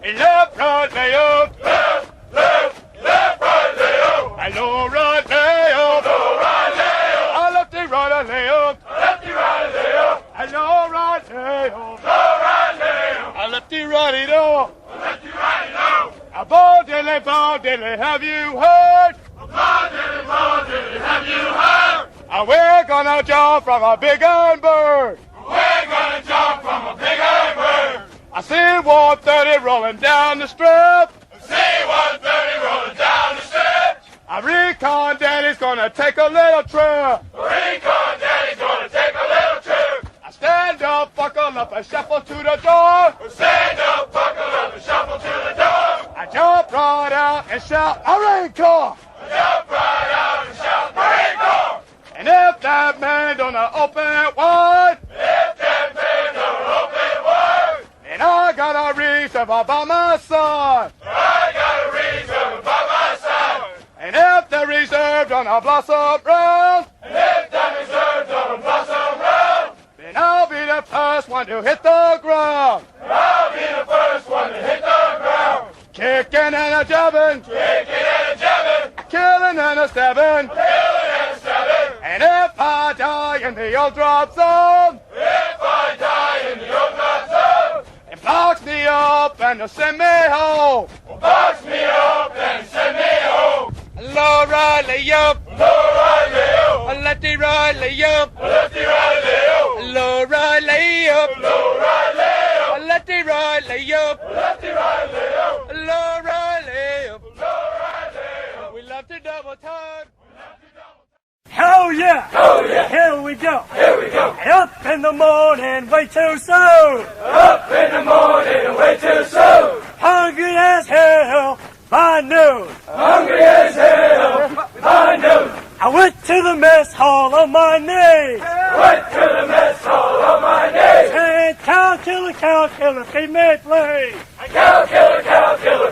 Left, right, lay up. Left, right, lay up. I low, right, lay up. Low, right, lay up. I lefty, right, lay up. Lefty, right, lay up. I low, right, lay up. Low, right, lay up. I lefty, right, low. Lefty, right, low. A ball dilly, have you heard? Ball dilly, have you heard? We're gonna jump from a big iron bird. We're gonna jump from a big iron bird. I see 130 rolling down the strip. See 130 rolling down the strip. I recon Daddy's gonna take a little trip. Recon Daddy's gonna take a little trip. I stand up, buckle up, and shuffle to the door. Stand up, buckle up, and shuffle to the door. I jump right out and shout, "Recon!" Jump right out and shout, Recon! And if that man don't open it wide, If that man don't open wide, then I got a reserve by my side. I got a reserve by my side. And if the reserve don't blossom round, And if that reserve don't blossom round, then I'll be the first one to hit the ground. I'll be the first one to hit the ground. Kicking and a jabbing, Kicking and a jabbing, killing and a stabbing. killing and stabbing. And if I die in the old drop zone, If I die in the old drop zone, it blocks me up and they'll send me home. box me up and send me home. Low right, lay up, Low right, lay up. lefty right, lay up, Lefty right, lay up. low right, lay up, Low right, lay up. lefty right, lay up, Lefty right, lay up. low right, lay up. Low right, lay up. We love to double time. Hell yeah! Oh yeah, Here we go! here we go. Up in the morning, way too soon! Up in the morning and way too soon. Hungry as hell by noon! Hungry as hell by noon. I went to the mess hall on my knees! Went to the mess hall on my knees. Hey, cow killer, feed me please! Cow killer,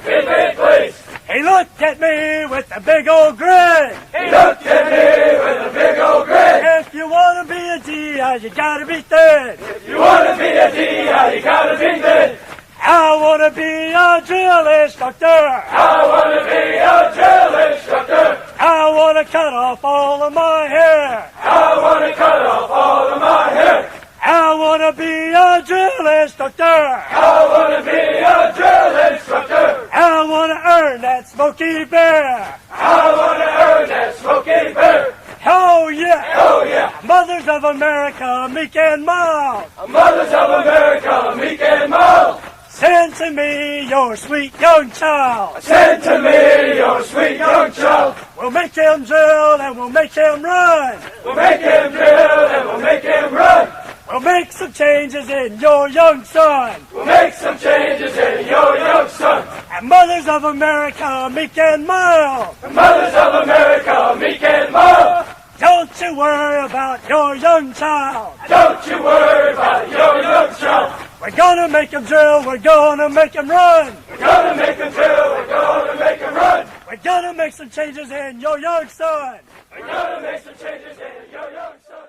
feed me please. He looked at me with a big old grin! He looked at me with a big old grin. If you wanna be a GI, you gotta be thin! You wanna be a DI, you gotta be thin. I wanna be a drill instructor! I wanna be a drill instructor. I wanna cut off all of my hair! I wanna cut off all of my hair. I wanna be a drill instructor! I wanna be a drill instructor. I wanna earn that Smoky Bear! I wanna earn that Smoky Bear. Oh yeah! Oh yeah, Mothers of America, meek and mild! mothers of America, meek and mild. Send to me your sweet young child! Send to me your sweet young child. We'll make him drill and we'll make him run! We'll make him drill and we'll make him run. We'll make some changes in your young son! We'll make some changes in your young son. And Mothers of America, meek and mild! Mothers of America, meek and mild. Don't you worry about your young child! Don't you worry about your young child. We're gonna make him drill, we're gonna make him run! We're gonna make him drill, we're gonna make him run. We're gonna make some changes in your young son! We're gonna make some changes in your young son.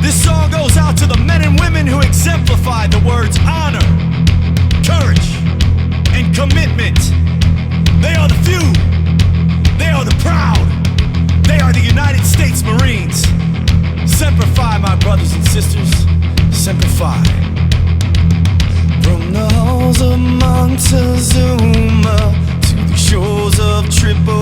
This song goes out to the men and women who exemplify the words honor, courage, and commitment. They are the few. They are the proud. They are the United States Marines. Semper Fi, my brothers and sisters. Semper Fi. From the halls of Montezuma to the shores of Tripoli,